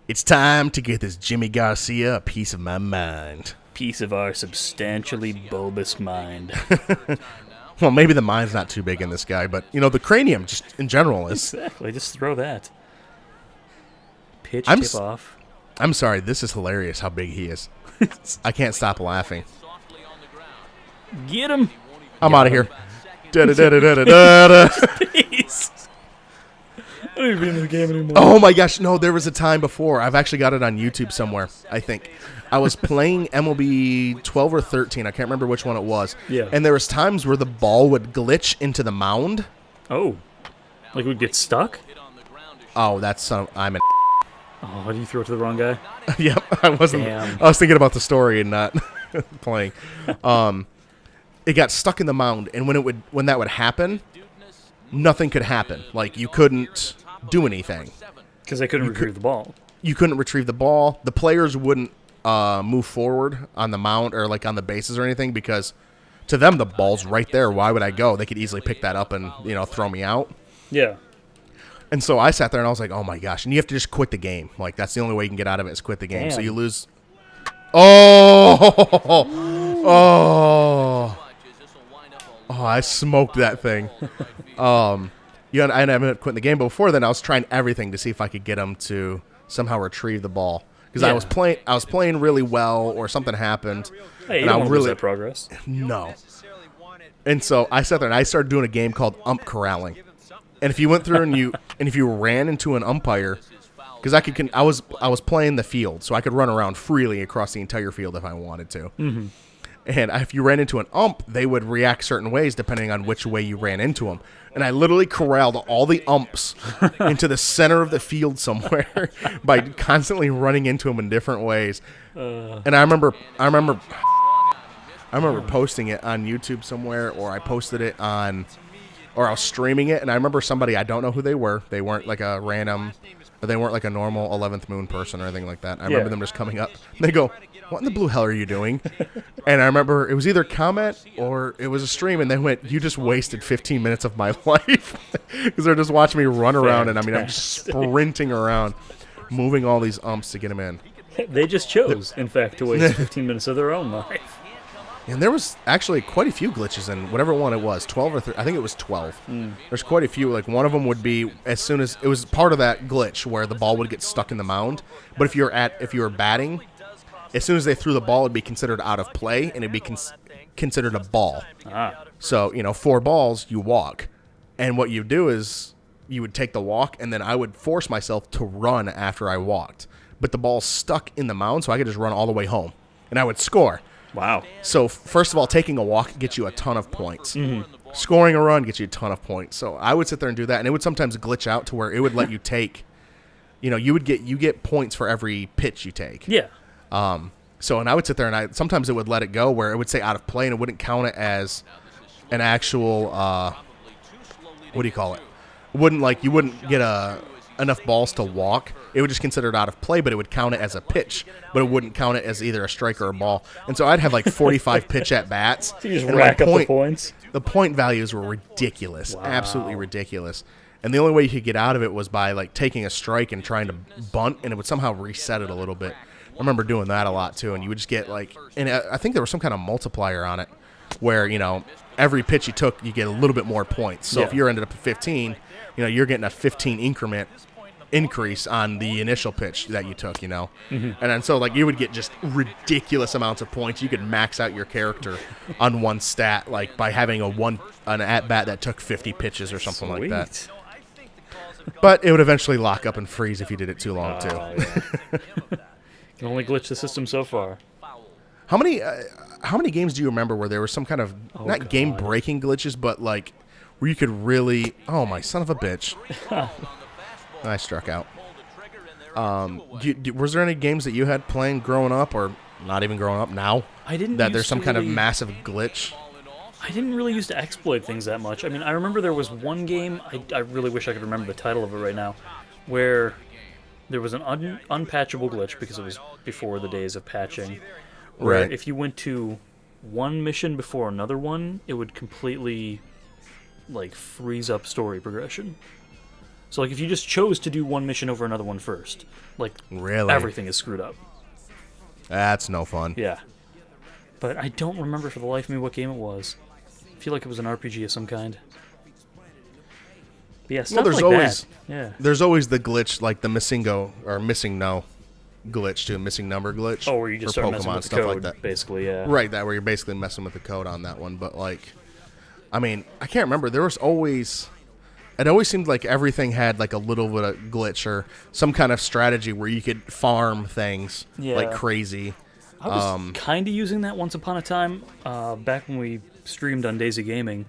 It's time to get this Jimmy Garcia a piece of my mind. Piece of our substantially bulbous mind. Well, maybe the mind's not too big in this guy, but, you know, the cranium just in general is. Exactly, just throw that. Pitch, tip off. I'm sorry, this is hilarious how big he is. I can't stop laughing. Get him. I'm out of here. Da-da-da-da-da-da-da. Peace. I don't even be in the game anymore. Oh my gosh, no, there was a time before. I've actually got it on YouTube somewhere, I think. I was playing MLB 12 or 13. I can't remember which one it was. Yeah. And there was times where the ball would glitch into the mound. Oh. Like we'd get stuck? Oh, I'm an Oh, did you throw it to the wrong guy? Yep, I wasn't. Damn. I was thinking about the story and not playing. It got stuck in the mound, and when that would happen, nothing could happen. Like, you couldn't do anything. Because they couldn't retrieve the ball. You couldn't retrieve the ball. The players wouldn't move forward on the mound or like on the bases or anything because to them the ball's right there. Why would I go? They could easily pick that up and throw me out. Yeah. And so I sat there and I was like, oh my gosh. And you have to just quit the game. Like, that's the only way you can get out of it is quit the game. Damn. So you lose. Oh, I smoked that thing. I ended up quitting the game. But before then, I was trying everything to see if I could get him to somehow retrieve the ball. Because I was playing really well, or something happened. Hey, you and don't I want to really lose that progress. No. And so I sat there and I started doing a game called ump corralling. And if you went through and if you ran into an umpire, because I was playing the field, so I could run around freely across the entire field if I wanted to. Mm-hmm. And if you ran into an ump, they would react certain ways depending on which way you ran into them. And I literally corralled all the umps into the center of the field somewhere by constantly running into them in different ways. And I remember posting it on YouTube somewhere, or I posted it on, or I was streaming it, and I remember somebody, I don't know who they were. They weren't like a random, or they weren't like a normal 11th Moon person or anything like that. I remember them just coming up. And they go, "What in the blue hell are you doing?" And I remember it was either comment or it was a stream, and they went, "You just wasted 15 minutes of my life," because they're just watching me run around, and I'm just sprinting around, moving all these umps to get them in. They just chose, in fact, to waste 15 minutes of their own life. And there was actually quite a few glitches in whatever one it was, 12 or 13. I think it was 12. There's quite a few. Like, one of them would be as soon as it was part of that glitch where the ball would get stuck in the mound. But if you were batting, as soon as they threw the ball, it'd be considered out of play, and it'd be considered a ball. So, 4 balls, you walk. And what you do is you would take the walk, and then I would force myself to run after I walked. But the ball's stuck in the mound, so I could just run all the way home. And I would score. Wow. So, first of all, taking a walk gets you a ton of points. Mm-hmm. Scoring a run gets you a ton of points. So, I would sit there and do that, and it would sometimes glitch out to where it would let you take, you get points for every pitch you take. Yeah. And I would sit there and sometimes it would let it go where it would say out of play and it wouldn't count it as an actual, what do you call it? You wouldn't get enough balls to walk. It would just consider it out of play, but it would count it as a pitch, but it wouldn't count it as either a strike or a ball. And so I'd have like 45 pitch at bats. So you just rack up the points? The point values were ridiculous, wow. Absolutely ridiculous. And the only way you could get out of it was by like taking a strike and trying to bunt, and it would somehow reset it a little bit. I remember doing that a lot too, and you would just get like, and I think there was some kind of multiplier on it where, every pitch you took, you get a little bit more points. So if you ended up at 15, you're getting a 15 increment increase on the initial pitch that you took, Mm-hmm. And then so like you would get just ridiculous amounts of points. You could max out your character on one stat, like by having an at-bat that took 50 pitches or something Sweet. like that. But it would eventually lock up and freeze if you did it too long, too. Yeah. Can only glitch the system so far. How many games do you remember where there was some kind of not game-breaking glitches, but like where you could really? Oh my son of a bitch! I struck out. Was there any games that you had playing growing up, or not even growing up now? I didn't. That there's some kind of massive glitch. I didn't really used to exploit things that much. I mean, I remember there was one game. I really wish I could remember the title of it right now, where there was an unpatchable glitch because it was before the days of patching. Where Right. if you went to one mission before another one, it would completely, freeze up story progression. So like if you just chose to do one mission over another one first, like Really? everything is screwed up. That's no fun. Yeah. But I don't remember for the life of me what game it was. I feel like it was an RPG of some kind. But yeah, stuff there's like always- that. Yeah. There's always the glitch, like the missing no glitch too, missing number glitch. Oh, where you just for start messing Pokemon, with the stuff code, like that. basically, yeah. Right, that where you're basically messing with the code on that one. But like, I mean, I can't remember. There was always, it always seemed like everything had like a little bit of glitch or some kind of strategy where you could farm things like Yeah. crazy. I was kind of using that once upon a time, back when we streamed on Daisy Gaming,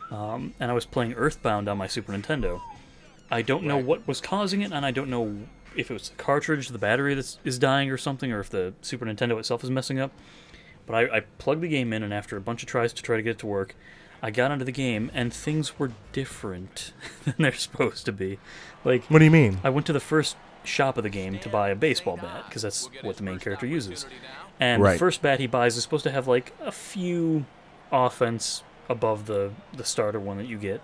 and I was playing Earthbound on my Super Nintendo. I don't know what was causing it, and I don't know if it was the cartridge, the battery that is dying or something, or if the Super Nintendo itself is messing up. But I plugged the game in, and after a bunch of tries to try to get it to work, I got onto the game, and things were different than they're supposed to be. Like, What do you mean? I went to the first shop of the game to buy a baseball bat, because that's what the main character uses. And Right. the first bat he buys is supposed to have, like, a few offense above the starter one that you get.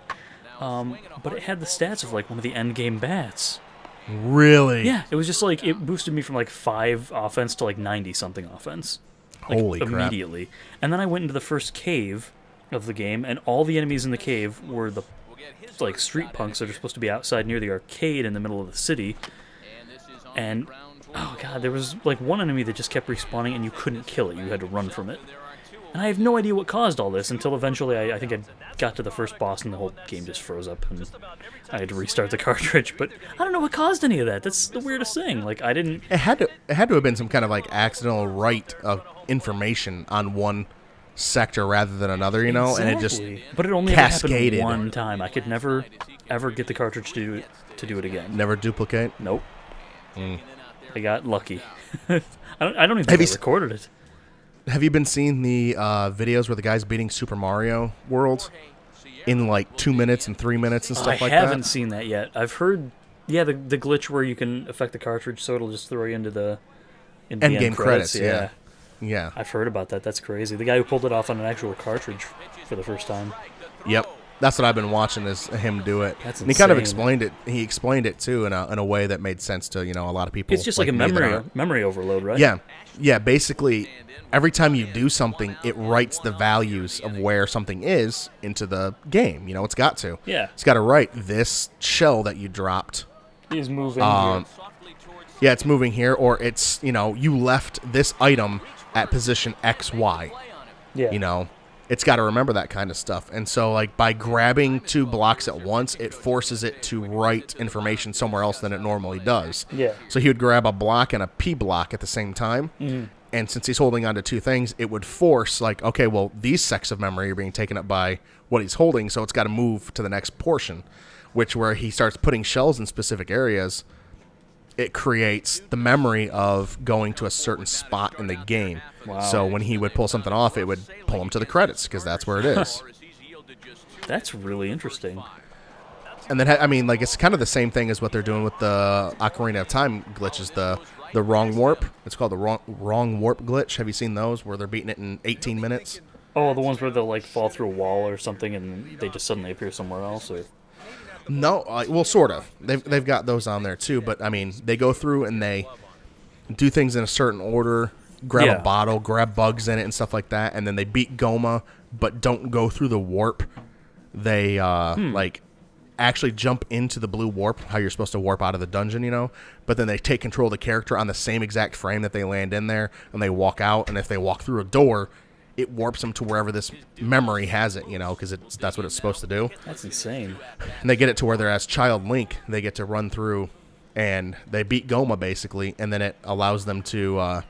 But it had the stats of, like, one of the endgame bats. Really? Yeah, it was just, like, it boosted me from, like, 5 offense to, like, 90-something offense. Like, Holy crap. immediately. And then I went into the first cave of the game, and all the enemies in the cave were the, like, street punks that are supposed to be outside near the arcade in the middle of the city. And, oh god, there was, like, one enemy that just kept respawning, and you couldn't kill it. You had to run from it. And I have no idea what caused all this until eventually I think I got to the first boss, and the whole game just froze up, and I had to restart the cartridge. But I don't know what caused any of that. That's the weirdest thing. Like, I didn't... It had to have been some kind of like accidental write of information on one sector rather than another, you know, and it just Exactly. But it only ever cascaded. happened one time. I could never, ever get the cartridge to do it again. never duplicate. Nope. I got lucky. I don't even Have think you I recorded it. Have you been seeing the videos where the guy's beating Super Mario World in like 2 minutes and 3 minutes and stuff like I haven't that? seen that yet. I've heard, yeah, the glitch where you can affect the cartridge so it'll just throw you into the End end game credits, Yeah. Yeah. I've heard about that. That's crazy. The guy who pulled it off on an actual cartridge for the first time. Yep. That's what I've been watching is him do it. That's and he kind of insane. explained it. He explained it too in a way that made sense to, you know, a lot of people. It's just like a me that memory aren't. memory overload, right? Yeah. Yeah, basically every time you do something, it writes the values of where something is into the game. You know, it's got to. Yeah. It's got to write this shell that you dropped. He's moving Um, here. Yeah, it's moving here, or it's, you know, you left this item at position XY. Yeah. You know, it's got to remember that kind of stuff. And so, like, by grabbing 2 blocks at once, it forces it to write information somewhere else than it normally does. Yeah. So he would grab a block and a P block at the same time. Mm-hmm. And since he's holding on to 2 things, it would force, like, okay, well, these sects of memory are being taken up by what he's holding, so it's got to move to the next portion, which where he starts putting shells in specific areas, it creates the memory of going to a certain spot in the game. Wow. So when he would pull something off, it would pull him to the credits because that's where it is. That's really interesting. And then, I mean, like, it's kind of the same thing as what they're doing with the Ocarina of Time glitches, the wrong warp. It's called the wrong warp glitch. Have you seen those where they're beating it in 18 minutes? Oh, the ones where they'll like fall through a wall or something and they just suddenly appear somewhere else, or No, well, sort of. They've got those on there too, but I mean, they go through and they do things in a certain order, grab Yeah. a bottle, grab bugs in it and stuff like that, and then they beat Goma, but don't go through the warp. They like actually jump into the blue warp, how you're supposed to warp out of the dungeon, you know, but then they take control of the character on the same exact frame that they land in there, and they walk out, and if they walk through a door, it warps them to wherever this memory has it, you know, because that's what it's supposed to do. that's insane. And they get it to where they're as Child Link, they get to run through, and they beat Goma, basically, and then it allows them to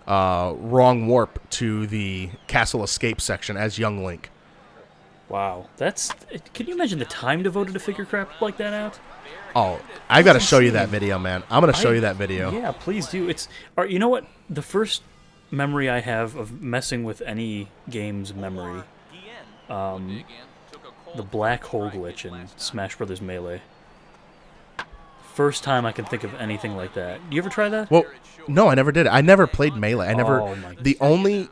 wrong warp to the castle escape section as Young Link. Wow, that's. Can you imagine the time devoted to figure crap like that out? Oh, I got to show you that video, man. I'm going to show you that video. Yeah, please do. It's. Or, you know what? The first memory I have of messing with any game's memory, the black hole glitch in Smash Brothers Melee. First time I can think of anything like that. You ever try that? Well, no, I never did. I never played Melee. I never. Oh, my the only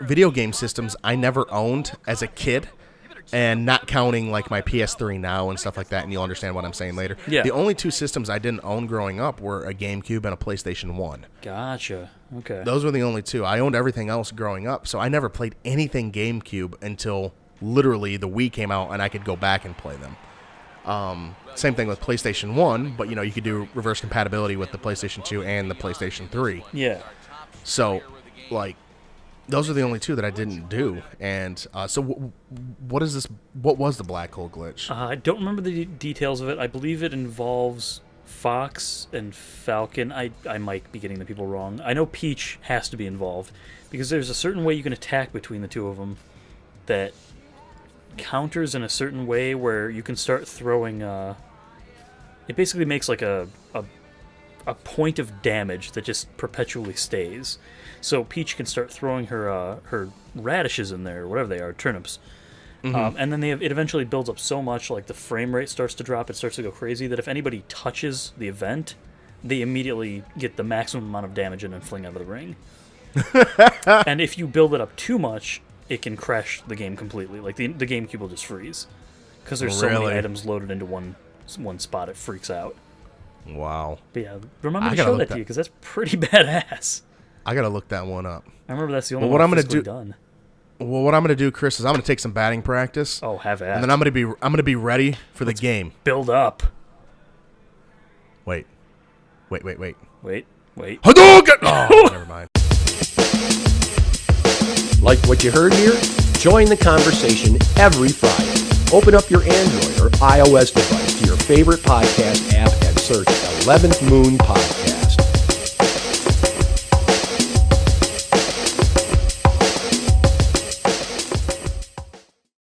video game systems I never owned as a kid and not counting like my PS3 now and stuff like that, and you'll understand what I'm saying later. Yeah. The only two systems I didn't own growing up were a GameCube and a PlayStation 1. Gotcha. Okay. Those were the only two. I owned everything else growing up, so I never played anything GameCube until literally the Wii came out and I could go back and play them. Same thing with PlayStation 1, but you could do reverse compatibility with the PlayStation 2 and the PlayStation 3. Yeah. So, like, those are the only two that I didn't do. And so what is this? What was the black hole glitch? I don't remember the details of it. I believe it involves Fox and Falcon. I might be getting the people wrong. I know Peach has to be involved because there's a certain way you can attack between the two of them that counters in a certain way where you can start throwing. It basically makes like a point of damage that just perpetually stays. So Peach can start throwing her radishes in there, or whatever they are, turnips. And then it eventually builds up so much, like the frame rate starts to drop, it starts to go crazy, that if anybody touches the event, they immediately get the maximum amount of damage and then fling out of the ring. And if you build it up too much, it can crash the game completely. Like the GameCube will just freeze. Because there's so many items loaded into one spot, it freaks out. Wow. But yeah, remember to show that to you, because that's pretty badass. I gotta look that one up. I remember that's the only one I'm gonna do. Done. Well, what I'm gonna do, Chris, is I'm gonna take some batting practice. Oh, have at. And then I'm gonna be ready for the game. Build up. Wait. Hadouken! Oh, never mind. Like what you heard here? Join the conversation every Friday. Open up your Android or iOS device to your favorite podcast app and search 11th Moon Podcast.